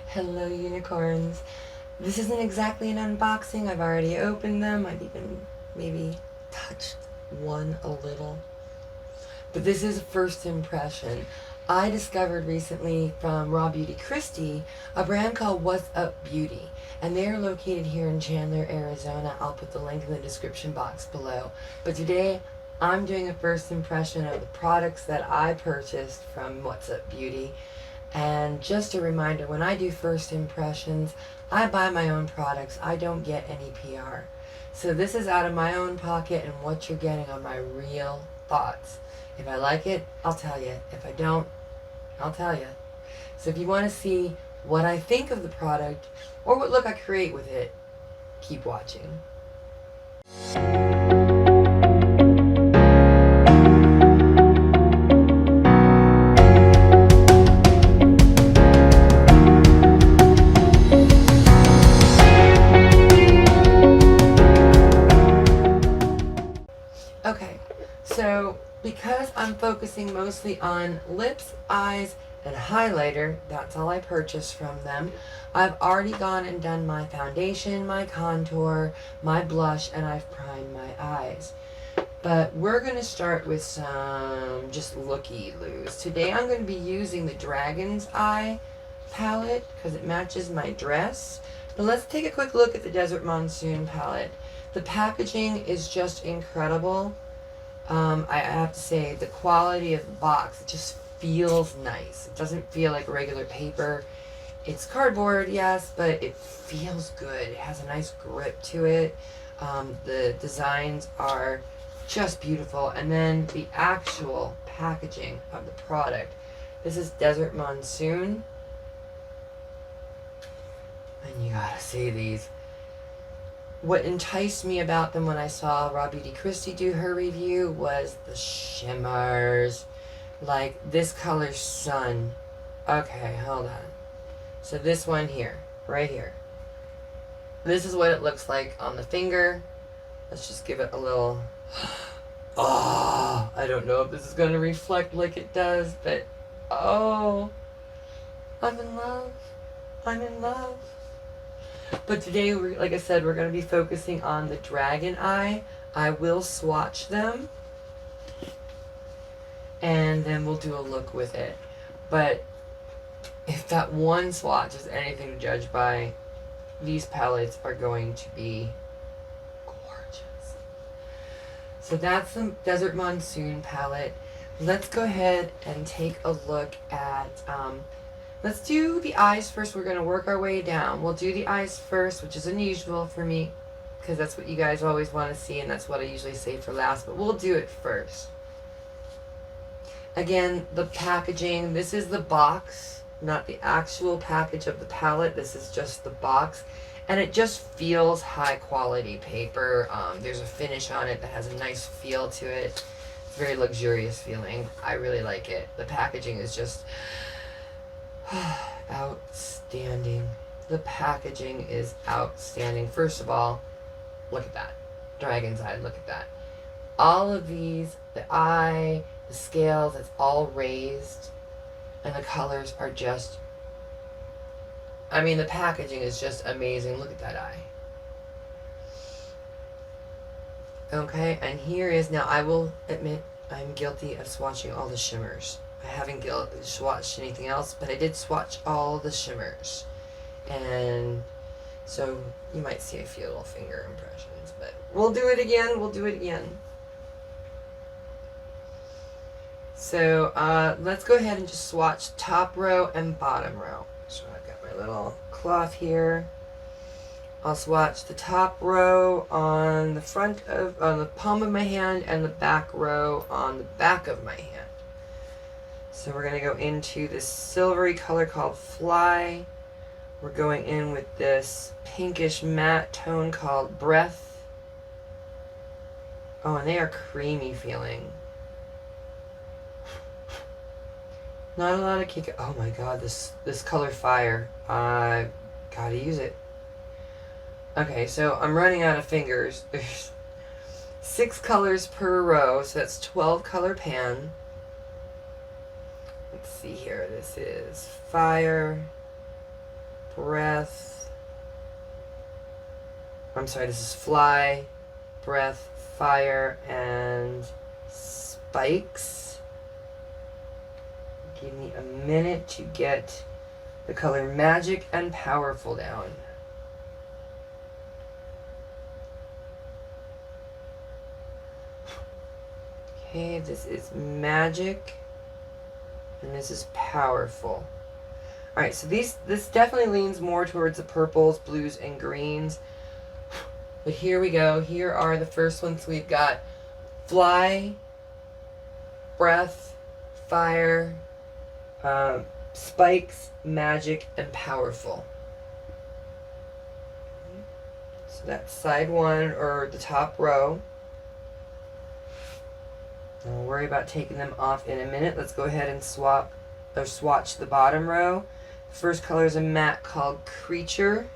Hello, unicorns. This isn't exactly an unboxing. I've already opened them. I've even maybe touched one a little. But this is a first impression. I discovered recently from Raw Beauty Christie a brand called WhatsUpBeauty, and they're located here in Chandler, Arizona. I'll put the link in the description box below. But today I'm doing a first impression of the products that I purchased from WhatsUpBeauty. And just a reminder, when I do first impressions, I buy my own products. I don't get any PR. So this is out of my own pocket, and what you're getting are my real thoughts. If I like it, I'll tell you. If I don't, I'll tell you. So if you want to see what I think of the product or what look I create with it, keep watching. Okay, so because I'm focusing mostly on lips, eyes, and highlighter, that's all I purchased from them. I've already gone and done my foundation, my contour, my blush, and I've primed my eyes. But we're going to start with some just looky-loos. Today I'm going to be using the Dragon's Eye palette because it matches my dress. But let's take a quick look at the Desert Monsoon palette. The packaging is just incredible. I have to say, the quality of the box, it just feels nice. It doesn't feel like regular paper. It's cardboard, yes, but it feels good. It has a nice grip to it. The designs are just beautiful. And then the actual packaging of the product. This is Desert Monsoon. And you gotta see these. What enticed me about them when I saw Raw Beauty Christie do her review was the shimmers. Like this color Sun. Okay, hold on. So this one here, right here. This is what it looks like on the finger. Let's just give it a little... Oh, I don't know if this is going to reflect like it does, but oh, I'm in love. I'm in love. But today, like I said, we're going to be focusing on the Dragon Eye. I will swatch them, and then we'll do a look with it. But if that one swatch is anything to judge by, these palettes are going to be gorgeous. So that's the Desert Monsoon palette. Let's go ahead and take a look at... let's do the eyes first. We're going to work our way down. We'll do the eyes first, which is unusual for me because that's what you guys always want to see, and that's what I usually save for last, but we'll do it first. Again, the packaging. This is the box, not the actual package of the palette. This is just the box, and it just feels high quality paper. There's a finish on it that has a nice feel to it. It's very luxurious feeling. I really like it. The packaging is just... outstanding. The packaging is outstanding. First of all, look at that. Dragon's Eye, look at that. All of these, the eye, the scales, it's all raised. And the colors are just... I mean, the packaging is just amazing. Look at that eye. Okay, and here is... Now, I will admit, I'm guilty of swatching all the shimmers. I haven't swatched anything else, but I did swatch all the shimmers. And so you might see a few little finger impressions, but we'll do it again. We'll do it again. So let's go ahead and just swatch top row and bottom row. So I've got my little cloth here. I'll swatch the top row on the on the palm of my hand and the back row on the back of my hand. So we're going to go into this silvery color called Fly. We're going in with this pinkish matte tone called Breath. Oh, and they are creamy feeling. Not a lot of kick. Oh my god, this color Fire. I gotta use it. Okay, so I'm running out of fingers. There's 6 colors per row, so that's 12 color pan. Let's see here. This is Fire, Breath. I'm sorry, this is Fly, Breath, Fire, and Spikes. Give me a minute to get the color Magic and Powerful down. Okay, this is Magic, and this is Powerful. Alright, so this definitely leans more towards the purples, blues, and greens. But here we go. Here are the first ones. We've got Fly, Breath, Fire, Spikes, Magic, and Powerful. So that's side one, or the top row. Don't worry about taking them off in a minute. Let's go ahead and swatch the bottom row. First color is a matte called Creature.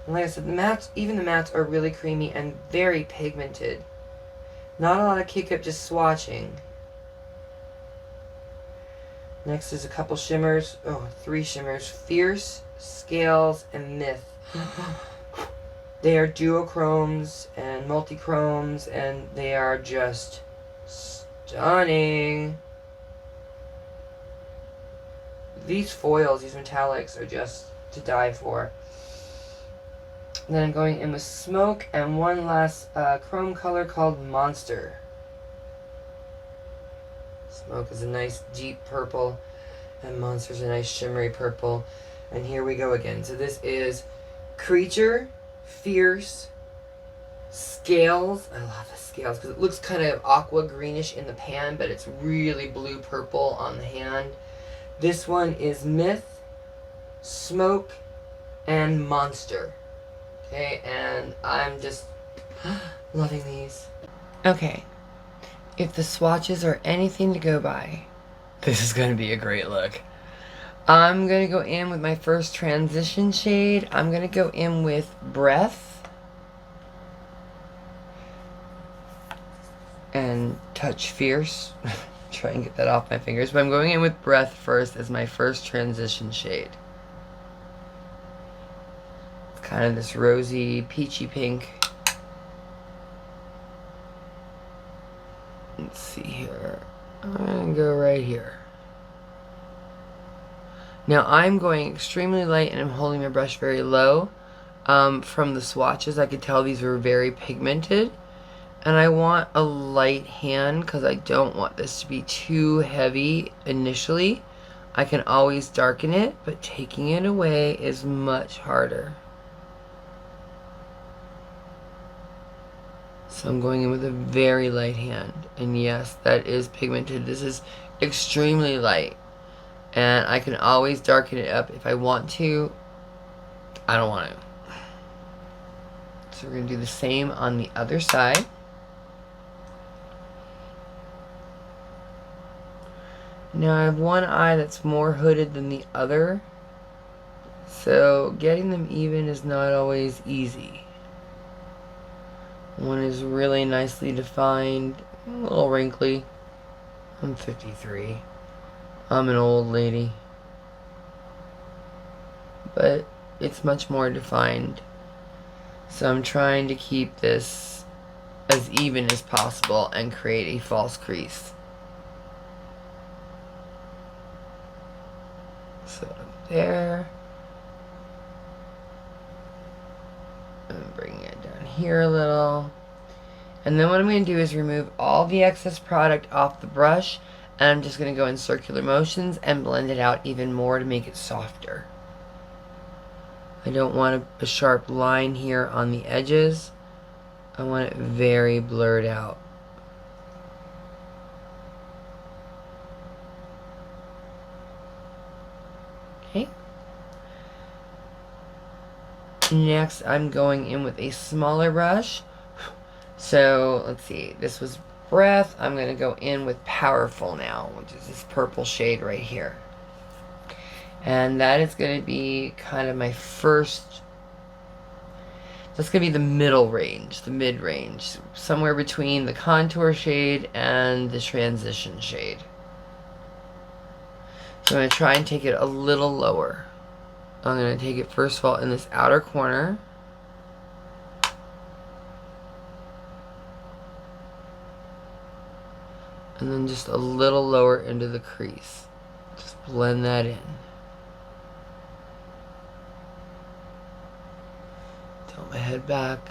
And like I said, the mattes, even the mattes are really creamy and very pigmented. Not a lot of kick up, just swatching. Next is a couple shimmers. Oh, 3 shimmers. Fierce, Scales, and Myth. They are duochromes and multichromes, and they are just stunning. These foils, these metallics, are just to die for. And then I'm going in with Smoke and one last chrome color called Monster. Smoke is a nice deep purple, and Monster's a nice shimmery purple. And here we go again. So this is Creature, Fierce, Scales. I love the Scales because it looks kind of aqua greenish in the pan, but it's really blue purple on the hand. This one is Myth, Smoke, and Monster. Okay, and I'm just loving these. Okay, if the swatches are anything to go by, this is going to be a great look. I'm going to go in with my first transition shade. I'm going to go in with Breath and touch Fierce. Try and get that off my fingers, but I'm going in with Breath first as my first transition shade. It's kind of this rosy, peachy pink. Let's see here. I'm going to go right here. Now I'm going extremely light and I'm holding my brush very low. From the swatches I could tell these were very pigmented. And I want a light hand because I don't want this to be too heavy initially. I can always darken it, but taking it away is much harder. So I'm going in with a very light hand. And yes, that is pigmented. This is extremely light. And I can always darken it up if I want to. I don't want to. So we're going to do the same on the other side. Now I have one eye that's more hooded than the other. So getting them even is not always easy. One is really nicely defined, a little wrinkly. I'm 53. I'm an old lady. But it's much more defined. So I'm trying to keep this as even as possible and create a false crease. So there. And bring it down here a little. And then what I'm going to do is remove all the excess product off the brush. And I'm just going to go in circular motions and blend it out even more to make it softer. I don't want a sharp line here on the edges. I want it very blurred out. Okay. Next, I'm going in with a smaller brush. So, let's see. This was Breath. I'm going to go in with Powerful now, which is this purple shade right here. And that is going to be kind of my first... That's going to be the middle range, the mid-range. Somewhere between the contour shade and the transition shade. So I'm going to try and take it a little lower. I'm going to take it first of all in this outer corner. And then just a little lower into the crease. Just blend that in. Tilt my head back.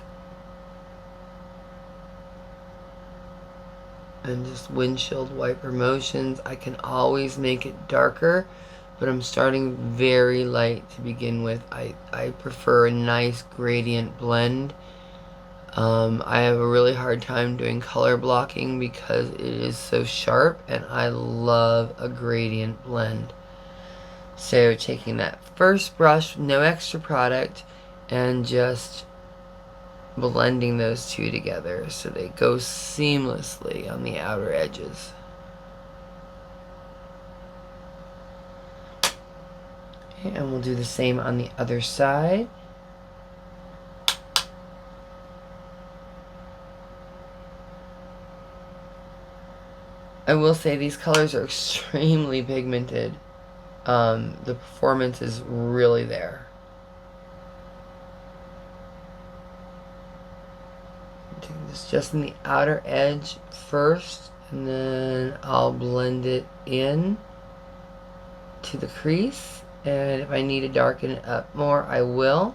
And just windshield wiper motions. I can always make it darker, but I'm starting very light to begin with. I prefer a nice gradient blend. I have a really hard time doing color blocking because it is so sharp, and I love a gradient blend. So taking that first brush, no extra product, and just blending those two together so they go seamlessly on the outer edges. Okay, and we'll do the same on the other side. I will say these colors are extremely pigmented. The performance is really there. Take this just in the outer edge first, and then I'll blend it in to the crease. And if I need to darken it up more, I will.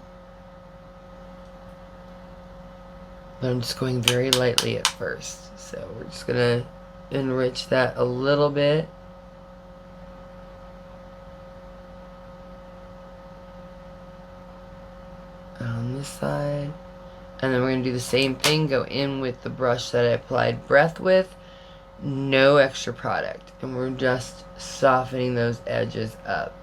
But I'm just going very lightly at first. So we're just going to enrich that a little bit. On this side. And then we're going to do the same thing. Go in with the brush that I applied breath with. No extra product. And we're just softening those edges up.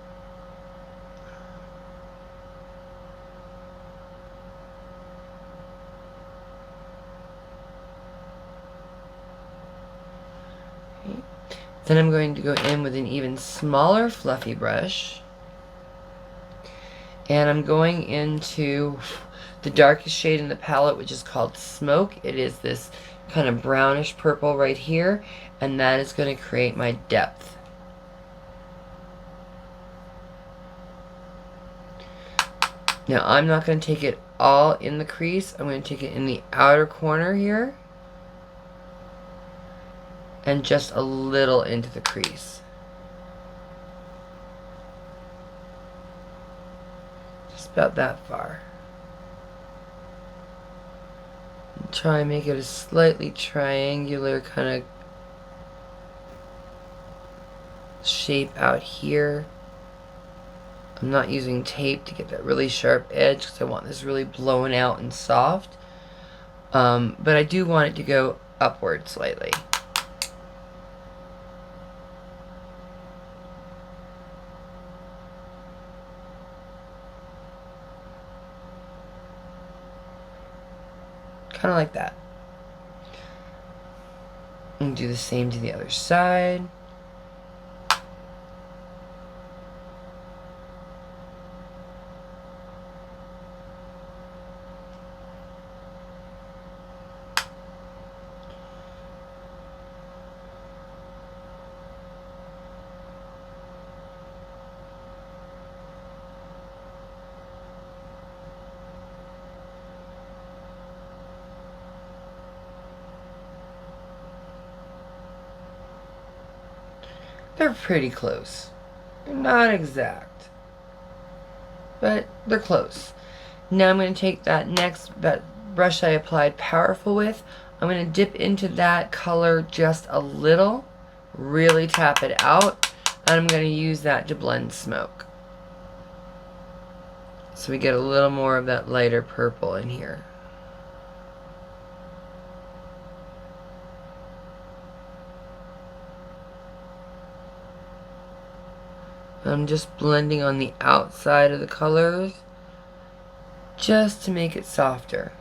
Okay. Then I'm going to go in with an even smaller fluffy brush. And I'm going into the darkest shade in the palette, which is called Smoke. It is this kind of brownish purple right here, and that is going to create my depth. Now I'm not going to take it all in the crease. I'm going to take it in the outer corner here and just a little into the crease. Just about that far. Try and make it a slightly triangular kind of shape out here. I'm not using tape to get that really sharp edge because I want this really blown out and soft. But I do want it to go upward slightly. Kind of like that. And do the same to the other side. They're pretty close. They're not exact, but they're close. Now I'm going to take that brush I applied Powerful with. I'm going to dip into that color just a little, really tap it out, and I'm going to use that to blend Smoke. So we get a little more of that lighter purple in here. I'm just blending on the outside of the colors just to make it softer.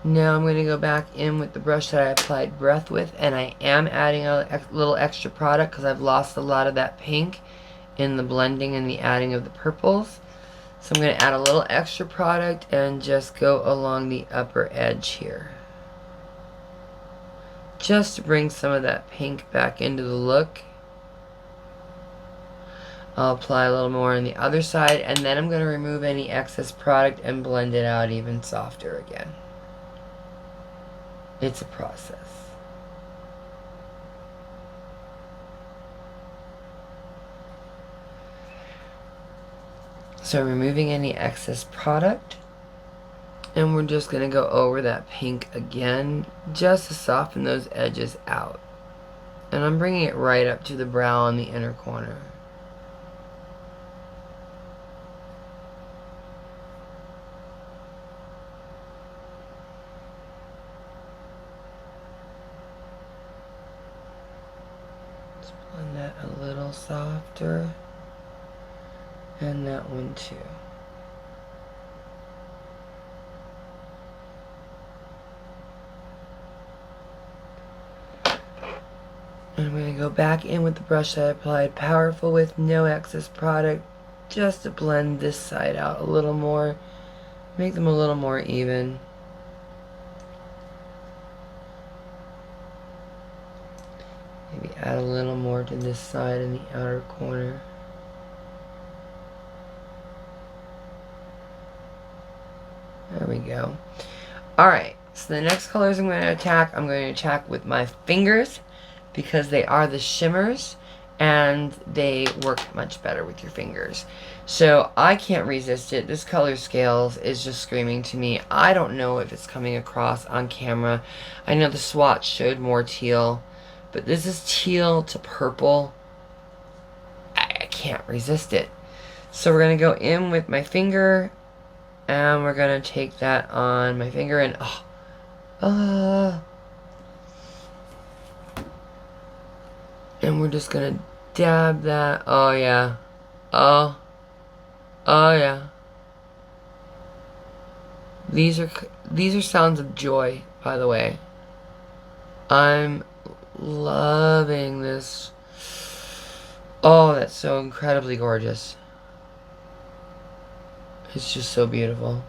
Now I'm going to go back in with the brush that I applied breath with, and I am adding a little extra product because I've lost a lot of that pink in the blending and the adding of the purples. So I'm going to add a little extra product and just go along the upper edge here, just to bring some of that pink back into the look. I'll apply a little more on the other side, and then I'm going to remove any excess product and blend it out even softer again. It's a process. So removing any excess product, and we're just going to go over that pink again just to soften those edges out. And I'm bringing it right up to the brow on the inner corner. Just blend that a little softer. And that one too. And I'm going to go back in with the brush that I applied powerful with, no excess product, just to blend this side out a little more, make them a little more even. Maybe add a little more to this side in the outer corner. There we go. Alright, so the next colors I'm going to attack with my fingers because they are the shimmers and they work much better with your fingers. So I can't resist it. This color scales is just screaming to me. I don't know if it's coming across on camera. I know the swatch showed more teal, but this is teal to purple. I can't resist it. So we're going to go in with my finger. And we're going to take that on my finger and, and we're just going to dab that. Oh, yeah. Oh, yeah. These are sounds of joy, by the way. I'm loving this. Oh, that's so incredibly gorgeous. It's just so beautiful.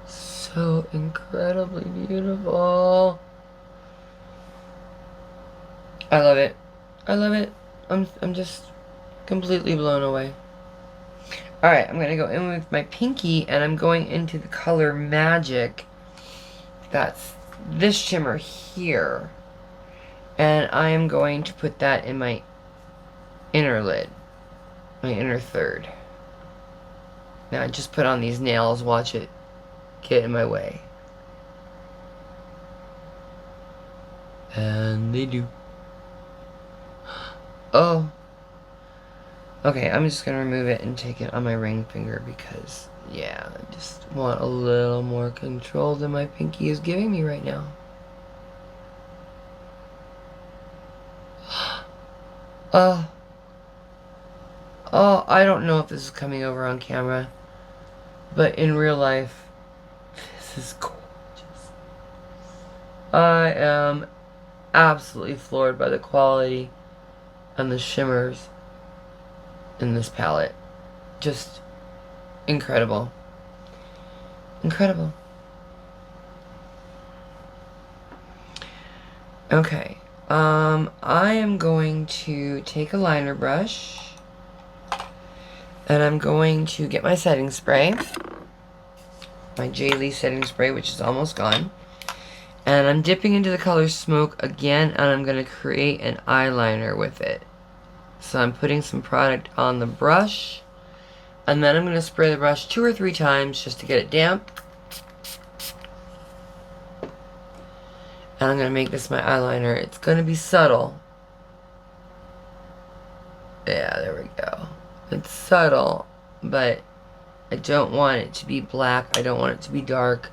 So incredibly beautiful. I love it. I love it. I'm just completely blown away. Alright, I'm going to go in with my pinky, and I'm going into the color Magic. That's this shimmer here, and I am going to put that in my inner lid, my inner third. Now I just put on these nails, watch it get in my way, and they do. Oh, okay, I'm just gonna remove it and take it on my ring finger because, yeah, I just want a little more control than my pinky is giving me right now. Oh, I don't know if this is coming over on camera, but in real life, this is gorgeous. I am absolutely floored by the quality and the shimmers in this palette. Just incredible. Incredible. Okay. I am going to take a liner brush, and I'm going to get my setting spray, my J. setting spray, which is almost gone, and I'm dipping into the color Smoke again, and I'm going to create an eyeliner with it. So I'm putting some product on the brush, and then I'm going to spray the brush 2 or 3 times just to get it damp. And I'm going to make this my eyeliner. It's going to be subtle. Yeah, there we go. It's subtle, but I don't want it to be black. I don't want it to be dark.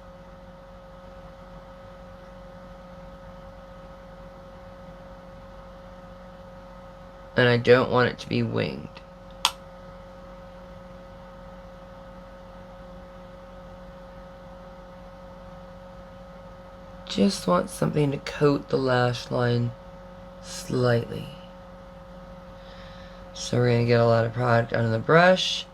And I don't want it to be winged. Just want something to coat the lash line slightly. So we're going to get a lot of product on the brush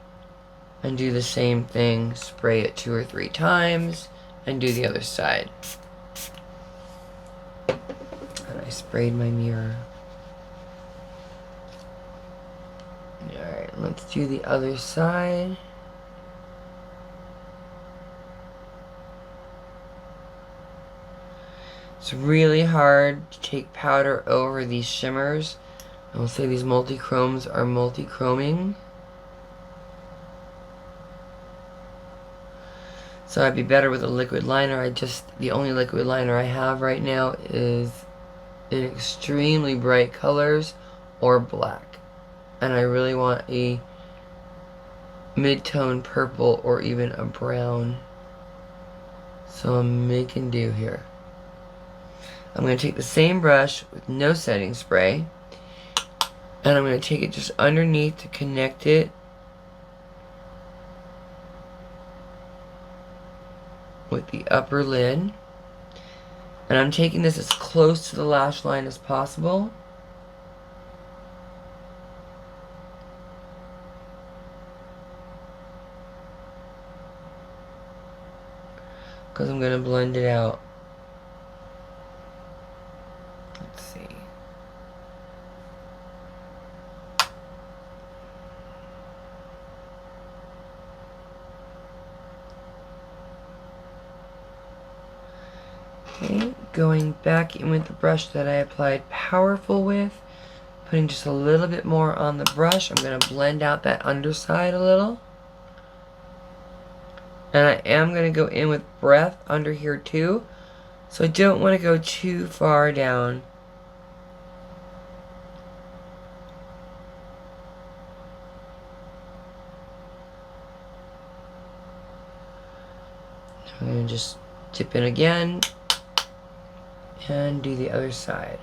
and do the same thing. Spray it 2 or 3 times and do the other side. And I sprayed my mirror. Alright, let's do the other side. It's really hard to take powder over these shimmers. I will say these multi-chromes are multi-chroming. So I'd be better with a liquid liner. The only liquid liner I have right now is in extremely bright colors or black. And I really want a mid-tone purple or even a brown. So I'm making do here. I'm going to take the same brush with no setting spray, and I'm going to take it just underneath to connect it with the upper lid. And I'm taking this as close to the lash line as possible. Because I'm going to blend it out. Let's see. Okay, going back in with the brush that I applied Powerful with, putting just a little bit more on the brush. I'm going to blend out that underside a little. And I am going to go in with Breath under here too. So I don't want to go too far down. I'm going to just dip in again and do the other side.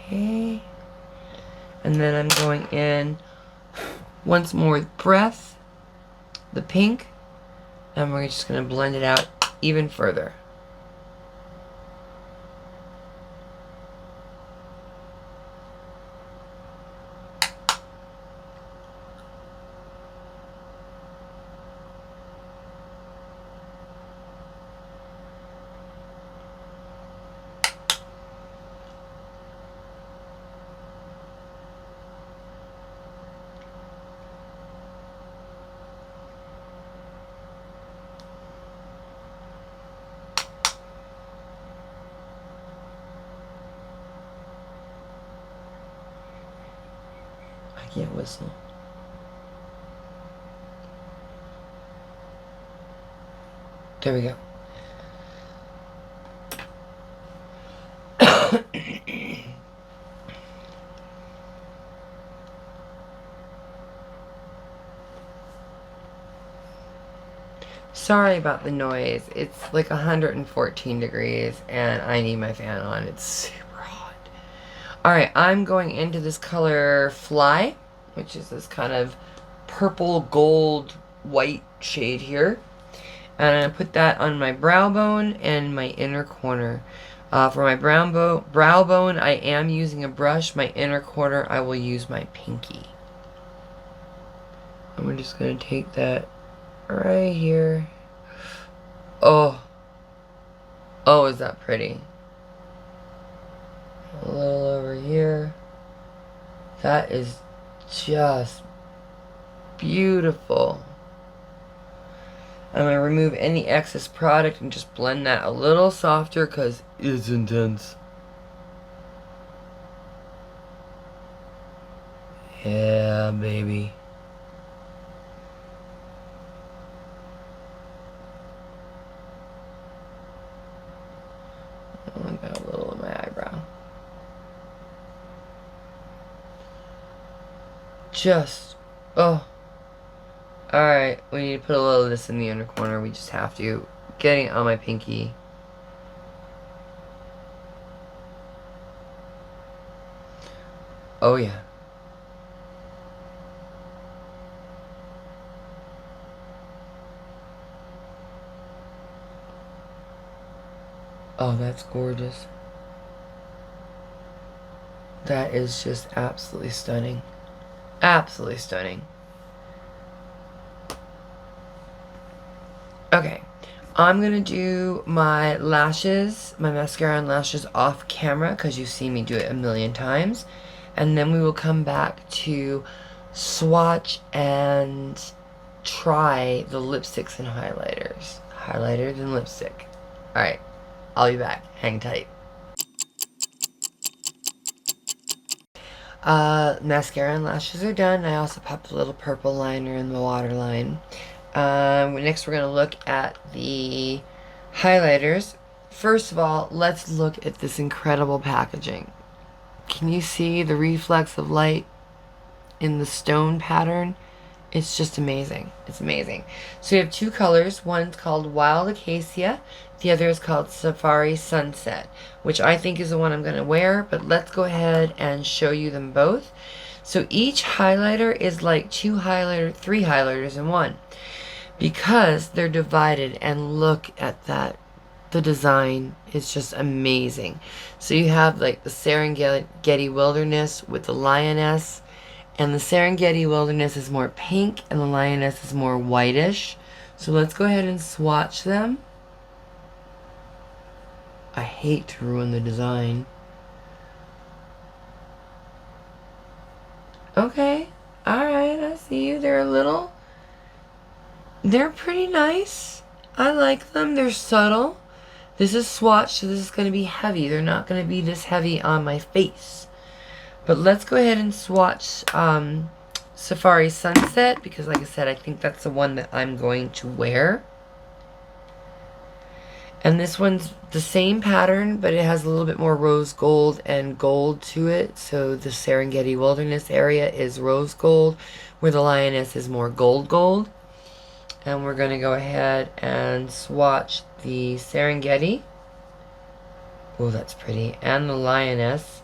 Okay. And then I'm going in once more with Breath, the pink, and we're just going to blend it out even further. I can't whistle. There we go. Sorry about the noise. It's like 114 degrees and I need my fan on. It's super hot. Alright, I'm going into this color Fly, which is this kind of purple gold white shade here. And I'm going to put that on my brow bone and my inner corner. For my brow bone, I am using a brush. My inner corner, I will use my pinky. And we're just going to take that right here. Oh, is that pretty? A little over here. That is just beautiful. I'm going to remove any excess product and just blend that a little softer because it's intense. Yeah, baby. just, oh. Alright, we need to put a little of this in the inner corner. We just have to. Getting it on my pinky. Oh yeah. Oh, that's gorgeous. That is just absolutely stunning. Absolutely stunning. Okay. I'm going to do my lashes, my mascara and lashes off camera because you've seen me do it a million times. And then we will come back to swatch and try the lipsticks and highlighters. Highlighters and lipstick. Alright. I'll be back. Hang tight. Mascara and lashes are done. I also popped a little purple liner in the waterline. Next we're going to look at the highlighters. First of all, let's look at this incredible packaging. Can you see the reflex of light in the stone pattern? It's just amazing. It's amazing. So you have two colors. One's called Wild Acacia. The other is called Safari Sunset, which I think is the one I'm going to wear. But let's go ahead and show you them both. So each highlighter is like three highlighters in one. Because they're divided, and look at that. The design is just amazing. So you have like the Serengeti Wilderness with the lioness. And the Serengeti Wilderness is more pink and the lioness is more whitish. So let's go ahead and swatch them. I hate to ruin the design. Okay. Alright, I see you. They're pretty nice. I like them. They're subtle. This is swatched, so this is going to be heavy. They're not going to be this heavy on my face. But let's go ahead and swatch Safari Sunset, because like I said, I think that's the one that I'm going to wear. And this one's the same pattern, but it has a little bit more rose gold and gold to it. So the Serengeti Wilderness area is rose gold, where the lioness is more gold. And we're going to go ahead and swatch the Serengeti. Oh, that's pretty. And the lioness.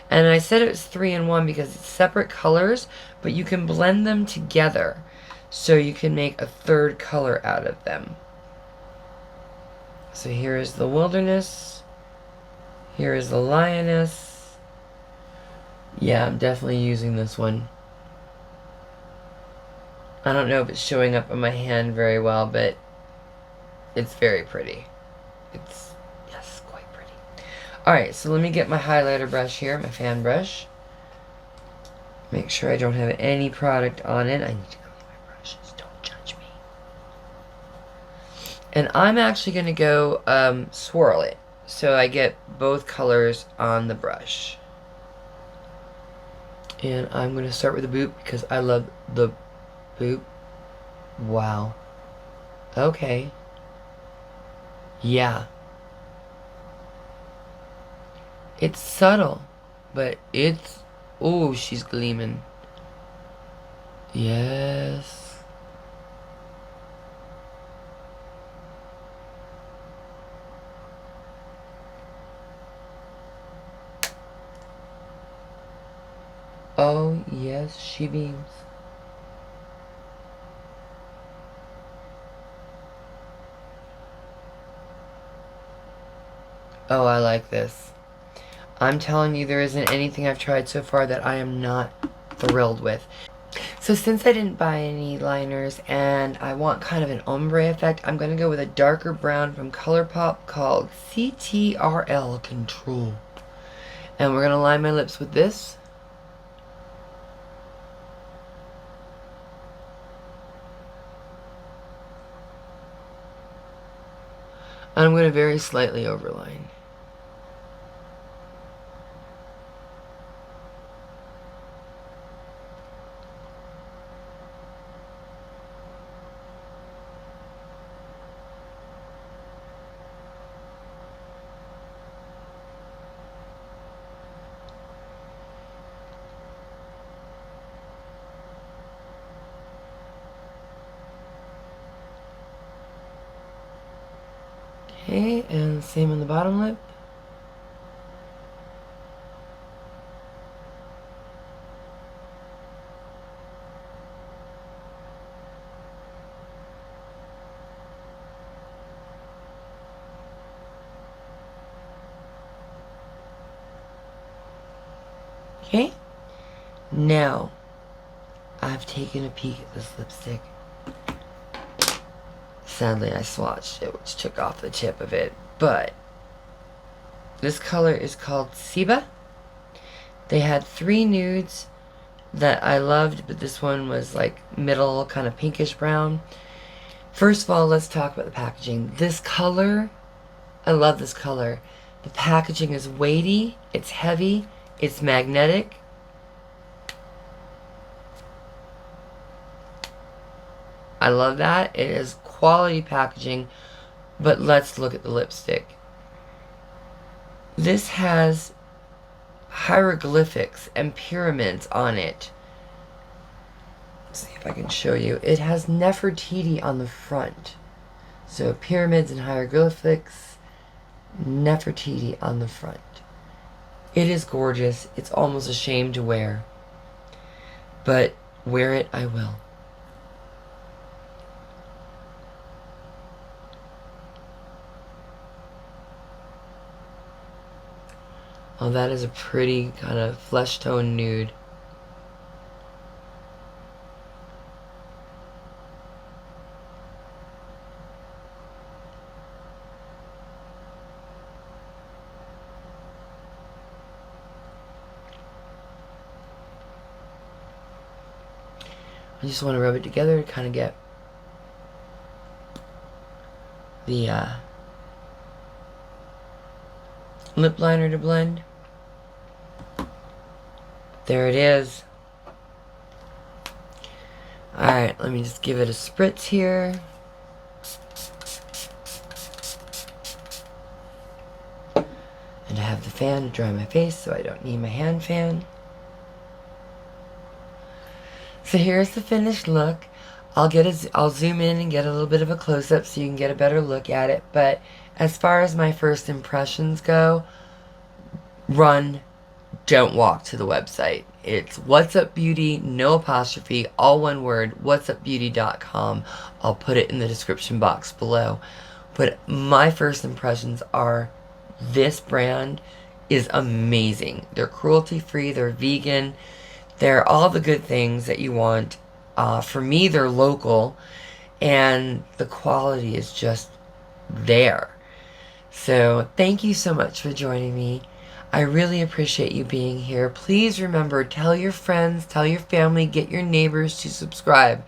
And I said it was 3 in 1 because it's separate colors, but you can blend them together. So you can make a third color out of them. So here is the wilderness. Here is the lioness. Yeah, I'm definitely using this one. I don't know if it's showing up on my hand very well, but it's very pretty. It's, yes, quite pretty. Alright, so let me get my highlighter brush here, my fan brush. Make sure I don't have any product on it. I need to clean my brushes. Don't judge me. And I'm actually going to go swirl it, so I get both colors on the brush. And I'm going to start with the boop because I love the boop. Wow. Okay. Yeah. It's subtle, but it's... Oh, she's gleaming. Yes. Oh, yes, she beams. Oh, I like this. I'm telling you, there isn't anything I've tried so far that I am not thrilled with. So since I didn't buy any liners and I want kind of an ombre effect, I'm going to go with a darker brown from ColourPop called CTRL Control. And we're going to line my lips with this. And I'm going to very slightly overline. Okay, and same on the bottom lip. Okay, now I've taken a peek at this lipstick. Sadly, I swatched it, which took off the tip of it, but this color is called Siba. They had 3 nudes that I loved, but this one was like middle, kind of pinkish brown. First of all, let's talk about the packaging. This color, I love this color. The packaging is weighty, it's heavy, it's magnetic. I love that. It is quality packaging, but let's look at the lipstick. This has hieroglyphics and pyramids on it. Let's see if I can show you. It has Nefertiti on the front. So pyramids and hieroglyphics, Nefertiti on the front. It is gorgeous. It's almost a shame to wear. But wear it I will. Oh, that is a pretty kind of flesh tone nude. I just want to rub it together to kind of get the lip liner to blend. There it is. Alright, let me just give it a spritz here. And I have the fan to dry my face, so I don't need my hand fan. So here's the finished look. I'll zoom in and get a little bit of a close-up so you can get a better look at it. But as far as my first impressions go, run, don't walk to the website. It's WhatsUpBeauty, no apostrophe, all one word, WhatsUpBeauty.com. I'll put it in the description box below. But my first impressions are this brand is amazing. They're cruelty-free, they're vegan, they're all the good things that you want. For me, they're local, and the quality is just there. So thank you so much for joining me. I really appreciate you being here. Please remember, tell your friends, tell your family, get your neighbors to subscribe.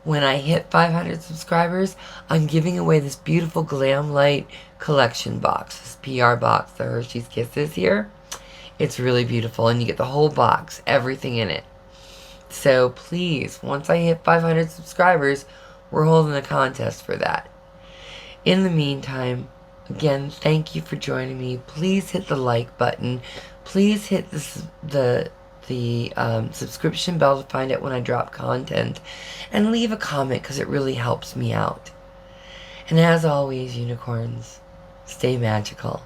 When I hit 500 subscribers, I'm giving away this beautiful Glam Light collection box, this PR box, the Hershey's Kisses here. It's really beautiful, and you get the whole box, everything in it. So please, once I hit 500 subscribers, we're holding a contest for that. In the meantime, again, thank you for joining me. Please hit the like button. Please hit the subscription bell to find out when I drop content. And leave a comment because it really helps me out. And as always, unicorns, stay magical.